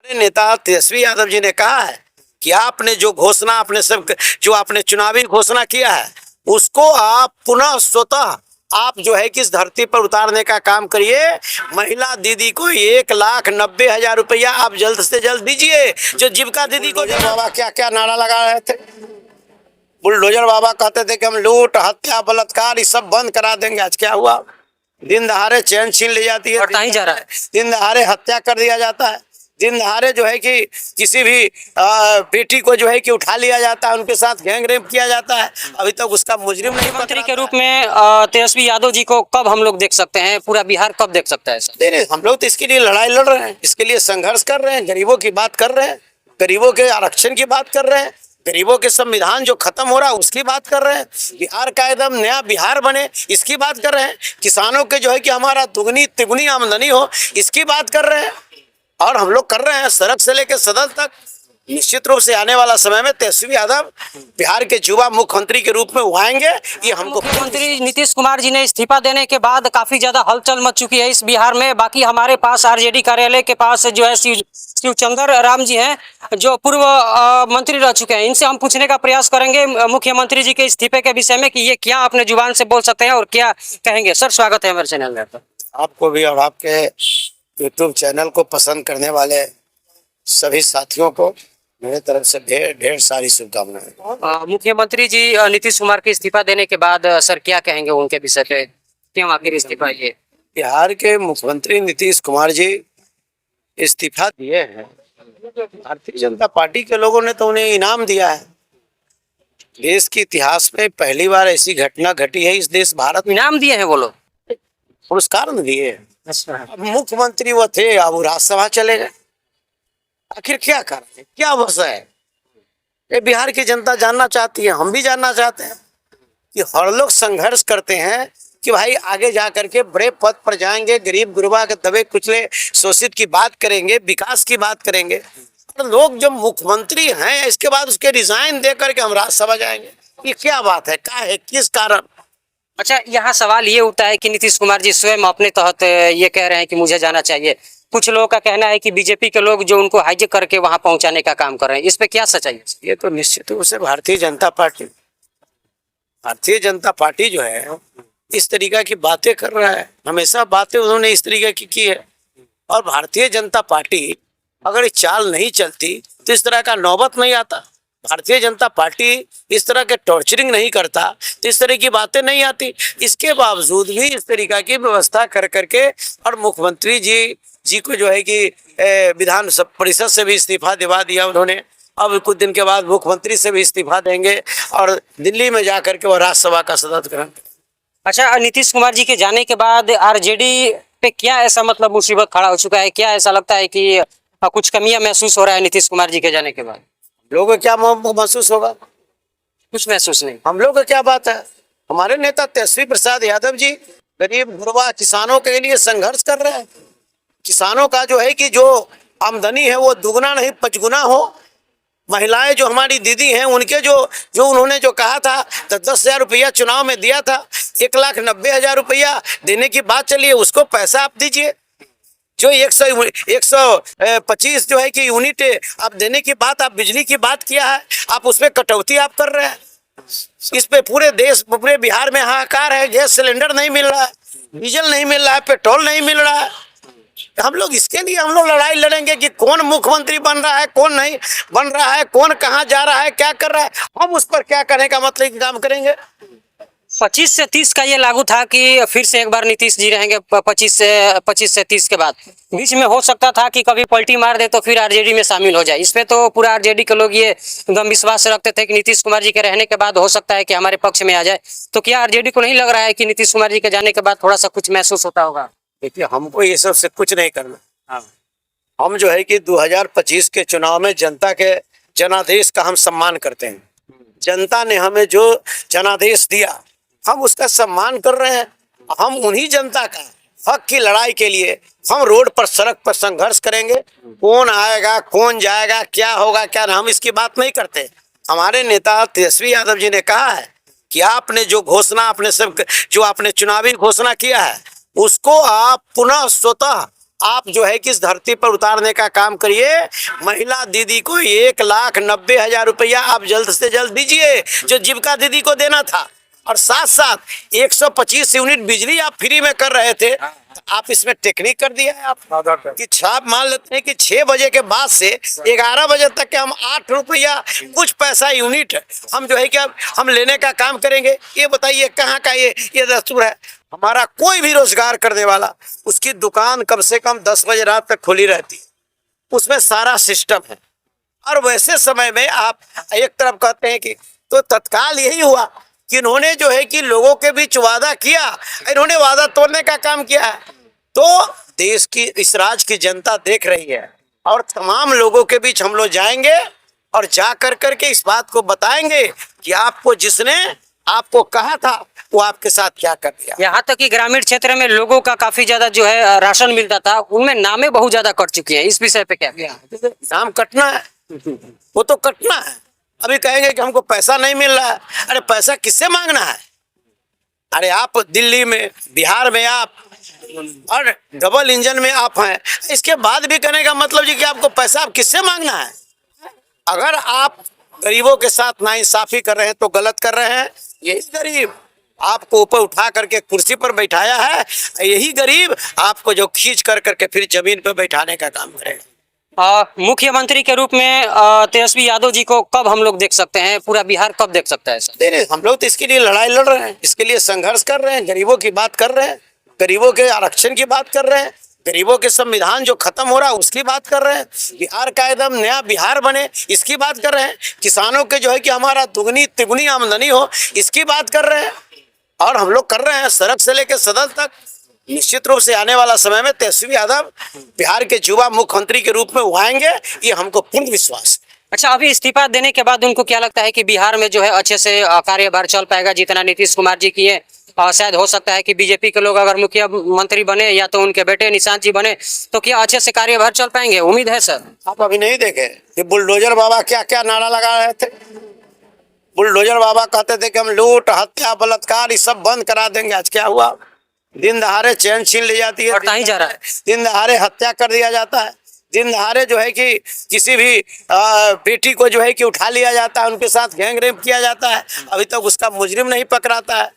नेता तेजस्वी यादव जी ने कहा है कि आपने जो घोषणा जो आपने चुनावी घोषणा किया है उसको आप पुनः स्वतः आप जो है कि इस धरती पर उतारने का काम करिए। महिला दीदी को 1,90,000 रुपया आप जल्द से जल्द दीजिए। जो जीविका दीदी को बाबा क्या क्या नारा लगा रहे थे, बुलडोजर बाबा कहते थे कि हम लूट हत्या बलात्कार ये सब बंद करा देंगे। आज क्या हुआ? दिन दहाड़े चैन छीन ले जाती है, बढ़ता ही जा रहा है। दिन दहाड़े हत्या कर दिया जाता है, दिन दहाड़े जो है कि किसी भी बेटी को जो है कि उठा लिया जाता है, उनके साथ गैंग रेप किया जाता है। अभी तक उसका मुजरिम नहीं मंत्री के रूप में तेजस्वी यादव जी को कब हम लोग देख सकते हैं? पूरा बिहार कब देख सकता है? नहीं, हम लोग तो इसके लिए लड़ाई लड़ रहे हैं, इसके लिए संघर्ष कर रहे हैं, गरीबों की बात कर रहे हैं, गरीबों के आरक्षण की बात कर रहे हैं, गरीबों के संविधान जो खत्म हो रहा है उसकी बात कर रहे हैं, बिहार का एकदम नया बिहार बने इसकी बात कर रहे हैं, किसानों के जो है कि हमारा दुगनी तिगुनी आमदनी हो इसकी बात कर रहे हैं। और हम लोग कर रहे हैं सड़क से लेकर सदन तक। निश्चित रूप से आने वाला समय में तेजस्वी यादव बिहार के युवा मुख्यमंत्री के रूप में वो आएंगे। ये हमको मुख्यमंत्री नीतीश कुमार जी ने इस्तीफा देने के बाद काफी ज्यादा हलचल मच चुकी है इस बिहार में। बाकी हमारे पास आरजेडी कार्यालय के पास जो है शिवचंद्र राम जी हैं, जो पूर्व मंत्री रह चुके हैं। इनसे हम पूछने का प्रयास करेंगे मुख्यमंत्री जी के इस्तीफे के विषय में कि ये क्या अपने जुबान से बोल सकते हैं और क्या कहेंगे। सर, स्वागत है हमारे चैनल में। आपको भी और आपके यूट्यूब चैनल को पसंद करने वाले सभी साथियों को मेरे तरफ से ढेर सारी शुभकामनाएं। मुख्यमंत्री जी नीतीश कुमार के इस्तीफा देने के बाद सर क्या कहेंगे उनके विषय पे? क्यों आखिर इस्तीफा ये? बिहार के मुख्यमंत्री नीतीश कुमार जी इस्तीफा दिए हैं। भारतीय जनता पार्टी के लोगों ने तो उन्हें इनाम दिया है। देश के इतिहास में पहली बार ऐसी घटना घटी है इस देश भारत में। इनाम दिए हैं वो लोग? पुरस्कार न दिए। अच्छा। अब मुख्यमंत्री वो थे, अब वो राज्यसभा चले गए। आखिर क्या कर रहे हैं, क्या वजह है? ये बिहार की जनता जानना चाहती है, हम भी जानना चाहते हैं कि हर लोग संघर्ष करते हैं कि भाई आगे जा करके बड़े पद पर जाएंगे, गरीब गुरबा के दबे कुचले शोषित की बात करेंगे, विकास की बात करेंगे। तो लोग जब मुख्यमंत्री हैं इसके बाद उसके रिजाइन दे करके हम राज्यसभा जाएंगे, ये क्या बात है? क्या है, किस कारण? अच्छा, यहाँ सवाल ये उठता है कि नीतीश कुमार जी स्वयं अपने तहत ये कह रहे हैं कि मुझे जाना चाहिए। कुछ लोगों का कहना है कि बीजेपी के लोग जो उनको हाईजेक करके वहां पहुंचाने का काम कर रहे हैं। इस पे क्या सच्चाई है? ये तो निश्चित रूप से भारतीय जनता पार्टी जो है इस तरीका की बातें कर रहा है। हमेशा बातें उन्होंने इस तरीके की है। और भारतीय जनता पार्टी अगर ये चाल नहीं चलती तो इस तरह का नौबत नहीं आता। भारतीय जनता पार्टी इस तरह के टॉर्चरिंग नहीं करता तो इस तरह की बातें नहीं आती। इसके बावजूद भी इस तरीका की व्यवस्था कर करके और मुख्यमंत्री जी को जो है कि विधान परिषद से भी इस्तीफा दिवा दिया उन्होंने। अब कुछ दिन के बाद मुख्यमंत्री से भी इस्तीफा देंगे और दिल्ली में जाकर के वो राज्यसभा का सदस्य ग्रहण। अच्छा, नीतीश कुमार जी के जाने के बाद आरजेडी पे क्या ऐसा मतलब मुसीबत खड़ा हो चुका है? क्या ऐसा लगता है कि कुछ कमियां महसूस हो रहा है नीतीश कुमार जी के जाने के बाद? लोगों को क्या महसूस होगा? कुछ महसूस नहीं। हम लोग का क्या बात है? हमारे नेता तेजस्वी प्रसाद यादव जी गरीब गुरबा किसानों के लिए संघर्ष कर रहे हैं। किसानों का जो है कि जो आमदनी है वो दुगना नहीं पचगुना हो। महिलाएं जो हमारी दीदी हैं उनके जो उन्होंने जो कहा था तो 10,000 रुपया चुनाव में दिया था, 1,90,000 रुपया देने की बात चली है, उसको पैसा आप दीजिए। जो 125 जो है कि यूनिट आप देने की बात, आप बिजली की बात किया है, आप उसमें कटौती आप कर रहे हैं। इस पे पूरे देश पूरे बिहार में हाहाकार है। गैस सिलेंडर नहीं मिल रहा है, डीजल नहीं मिल रहा है, पेट्रोल नहीं मिल रहा है। हम लोग इसके लिए हम लोग लड़ाई लड़ेंगे कि कौन मुख्यमंत्री बन रहा है, कौन नहीं बन रहा है, कौन कहाँ जा रहा है, क्या कर रहा है। हम उस पर क्या करने का मतलब कि काम करेंगे। 25 से 30 का ये लागू था कि फिर से एक बार नीतीश जी रहेंगे 25 से 30 के बाद। बीच में हो सकता था कि कभी पलटी मार दे तो फिर आरजेडी में शामिल हो जाए। इस पे तो पूरा आरजेडी के लोग ये एकदम विश्वास रखते थे कि नीतीश कुमार जी के रहने के बाद हो सकता है कि हमारे पक्ष में आ जाए। तो क्या आरजेडी को नहीं लग रहा है कि नीतीश कुमार जी के जाने के बाद थोड़ा सा कुछ महसूस होता होगा? देखिए, हमको ये सब से कुछ नहीं करना। हम जो है कि 2025 के चुनाव में जनता के जनादेश का हम सम्मान करते हैं। जनता ने हमें जो जनादेश दिया हम उसका सम्मान कर रहे हैं। हम उन्हीं जनता का हक की लड़ाई के लिए हम रोड पर सड़क पर संघर्ष करेंगे। कौन आएगा, कौन जाएगा, क्या होगा, क्या नहीं, हम इसकी बात नहीं करते। हमारे नेता तेजस्वी यादव जी ने कहा है कि आपने जो घोषणा जो आपने चुनावी घोषणा किया है उसको आप पुनः स्वतः आप जो है कि इस धरती पर उतारने का काम करिए। महिला दीदी को 1,90,000 रुपया आप जल्द से जल्द दीजिए, जो जीविका दीदी को देना था। और साथ साथ 125 यूनिट बिजली आप फ्री में कर रहे थे, तो आप इसमें टेक्निक कर दिया है आप कि छाप मान लेते हैं कि 6 बजे के बाद से 11 बजे तक के हम 8 रुपया कुछ पैसा यूनिट हम जो है कि हम लेने का काम करेंगे। ये बताइए कहाँ का ये दस्तूर है? हमारा कोई भी रोजगार करने वाला, उसकी दुकान कम से कम 10 बजे रात तक खुली रहती है, उसमें सारा सिस्टम है। और वैसे समय में आप एक तरफ कहते हैं कि, तो तत्काल यही हुआ कि इन्होंने जो है कि लोगों के बीच वादा किया, इन्होंने वादा तोड़ने का काम किया है। तो देश की, इस राज्य की जनता देख रही है और तमाम लोगों के बीच हम लोग जाएंगे और जा कर करके इस बात को बताएंगे कि आपको जिसने आपको कहा था वो आपके साथ क्या कर दिया। यहाँ तक कि ग्रामीण क्षेत्र में लोगों का काफी ज्यादा जो है राशन मिलता था, उनमें नामें बहुत ज्यादा कट चुकी हैं। इस विषय पे क्या? नाम कटना है, वो तो कटना है। अभी कहेंगे कि हमको पैसा नहीं मिल रहा है। अरे पैसा किससे मांगना है? अरे आप दिल्ली में, बिहार में आप और डबल इंजन में आप हैं, इसके बाद भी कहने का मतलब जी कि आपको पैसा आप किससे मांगना है? अगर आप गरीबों के साथ नाइंसाफी कर रहे हैं तो गलत कर रहे हैं। यही गरीब आपको ऊपर उठा करके कुर्सी पर बैठाया है, यही गरीब आपको जो खींच कर करके फिर जमीन पर बैठाने का काम करेगा। मुख्यमंत्री के रूप में तेजस्वी यादव जी को कब हम लोग देख सकते हैं? पूरा बिहार कब देख सकता है सर? नहीं, हम लोग तो इसके लिए लड़ाई लड़ रहे हैं, इसके लिए संघर्ष कर रहे हैं, गरीबों की बात कर रहे हैं, गरीबों के आरक्षण की बात कर रहे हैं, गरीबों के संविधान जो खत्म हो रहा है उसकी बात कर रहे हैं, बिहार का एकदम नया बिहार बने इसकी बात कर रहे हैं, किसानों के जो है कि हमारा दुगनी तिगुनी आमदनी हो इसकी बात कर रहे हैं। और हम लोग कर रहे हैं सड़क से लेकर सदन तक। निश्चित रूप से आने वाला समय में तेजस्वी यादव बिहार के युवा मुख्यमंत्री के रूप में वो आएंगे, ये हमको पूर्ण विश्वास है। अच्छा, अभी इस्तीफा देने के बाद उनको क्या लगता है कि बिहार में जो है अच्छे से कार्यभार चल पाएगा जितना नीतीश कुमार जी किए? शायद हो सकता है कि बीजेपी के लोग अगर मुख्यमंत्री बने या तो उनके बेटे निशांत जी बने तो क्या अच्छे से कार्यभार चल पाएंगे? उम्मीद है सर। आप अभी नहीं देखे कि बुलडोजर बाबा क्या क्या नारा लगा रहे थे? बुलडोजर बाबा कहते थे कि हम लूट, हत्या, बलात्कार ये सब बंद करा देंगे। आज क्या हुआ? दिन दहाड़े चैन छीन ली जाती है, बढ़ता ही जा रहा है। दिन दहाड़े हत्या कर दिया जाता है, दिन दहाड़े जो है कि किसी भी बेटी को जो है कि उठा लिया जाता है, उनके साथ गैंग रेप किया जाता है, अभी तक उसका मुजरिम नहीं पकड़ाता है।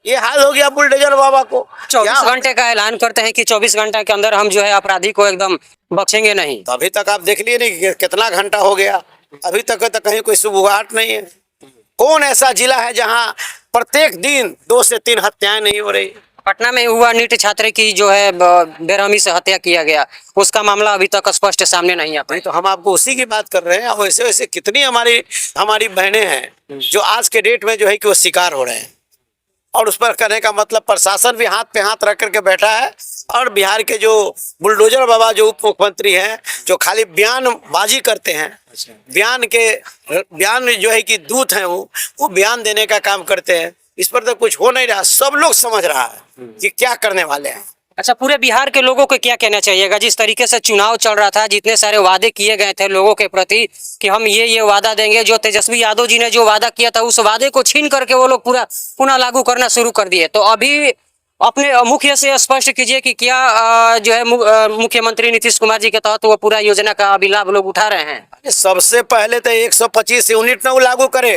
ये हाल हो गया बुलडोजर बाबा को। 24 घंटे का ऐलान करते हैं कि 24 घंटे के अंदर हम जो है अपराधी को एकदम बख्शेंगे नहीं। तो अभी तक आप देख लिए नहीं कि कितना घंटा हो गया, अभी तक तो कहीं कोई सुबुगाहट नहीं है। कौन ऐसा जिला है जहां प्रत्येक दिन 2 से 3 हत्याएं नहीं हो रही? पटना में हुआ नीट छात्र की जो है बेरहमी से हत्या किया गया, उसका मामला अभी तक स्पष्ट सामने नहीं आता। नहीं तो हम आपको उसी की बात कर रहे हैं। वैसे वैसे कितनी हमारी बहनें हैं जो आज के डेट में जो है कि वो शिकार हो रहे हैं, और उस पर करने का मतलब प्रशासन भी हाथ पे हाथ रख करके बैठा है। और बिहार के जो बुलडोजर बाबा जो उप मुख्यमंत्री हैं, जो खाली बयानबाजी करते हैं, बयान जो है कि दूत हैं, वो बयान देने का काम करते हैं। इस पर तो कुछ हो नहीं रहा, सब लोग समझ रहा है कि क्या करने वाले हैं। अच्छा, पूरे बिहार के लोगों को क्या कहना चाहिएगा? जिस तरीके से चुनाव चल रहा था, जितने सारे वादे किए गए थे लोगों के प्रति कि हम ये वादा देंगे, जो तेजस्वी यादव जी ने जो वादा किया था उस वादे को छीन करके वो लोग पूरा पुनः लागू करना शुरू कर दिए। तो अभी अपने मुख्य से स्पष्ट कीजिए कि क्या जो है मुख्यमंत्री नीतीश कुमार जी के तहत वो पूरा योजना का अभी लाभ लोग उठा रहे हैं? सबसे पहले तो 125 यूनिट ना वो लागू करे।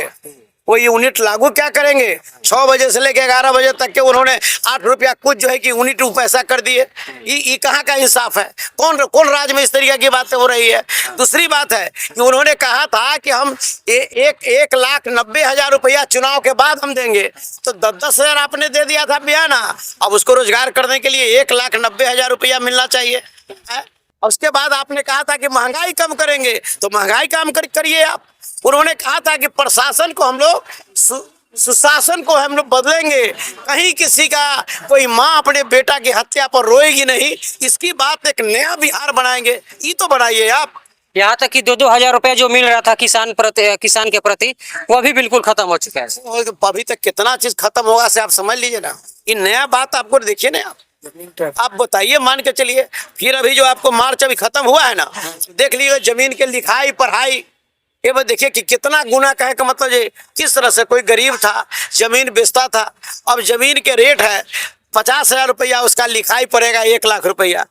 वो यूनिट लागू क्या करेंगे? 6 बजे से लेकर 11 बजे तक के उन्होंने 8 रुपया कुछ जो है कि यूनिट पैसा कर दिए। ये कहाँ का इंसाफ है? कौन राज्य में इस तरीके की बातें हो रही है? दूसरी बात है कि उन्होंने कहा था कि हम 1,90,000 रुपया चुनाव के बाद हम देंगे, तो 10-10 हजार आपने दे दिया था बयाना। अब उसको रोजगार करने के लिए 1,90,000 रुपया मिलना चाहिए। और उसके बाद आपने कहा था कि महंगाई कम करेंगे, तो महंगाई कम करिए आप। उन्होंने कहा था कि प्रशासन को हम लोग सुशासन को हम लोग बदलेंगे, कहीं किसी का कोई माँ अपने बेटा की हत्या पर रोएगी नहीं, इसकी बात एक नया बिहार बनाएंगे। ये तो बनाइए आप। यहाँ तक कि 2-2 हजार रुपया जो मिल रहा था किसान के प्रति वो भी बिल्कुल खत्म हो चुका है। अभी तक कितना चीज खत्म होगा से आप समझ लीजिए ना। ये नया बात आपको देखिए ना, आप बताइए, मान के चलिए। फिर अभी जो आपको मार्च अभी खत्म हुआ है ना, देख लीजिए जमीन के लिखाई पढ़ाई, ये बात देखिए कि कितना गुना का है का मतलब ये किस तरह से कोई गरीब था, जमीन बेचता था, अब जमीन के रेट है 50,000 रुपया, उसका लिखाई पड़ेगा 1 लाख रुपया।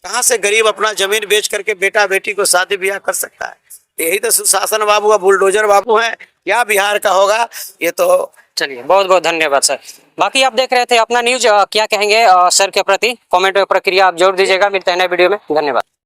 कहाँ से गरीब अपना जमीन बेच करके बेटा बेटी को शादी ब्याह कर सकता है? यही तो सुशासन बाबू है, बुलडोजर बाबू है। क्या बिहार का होगा ये तो। चलिए, बहुत बहुत धन्यवाद सर। बाकी आप देख रहे थे अपना न्यूज। क्या कहेंगे सर के प्रति? कमेंट में प्रक्रिया आप जोड़ दीजिएगा। मिलते हैं नए वीडियो में। धन्यवाद।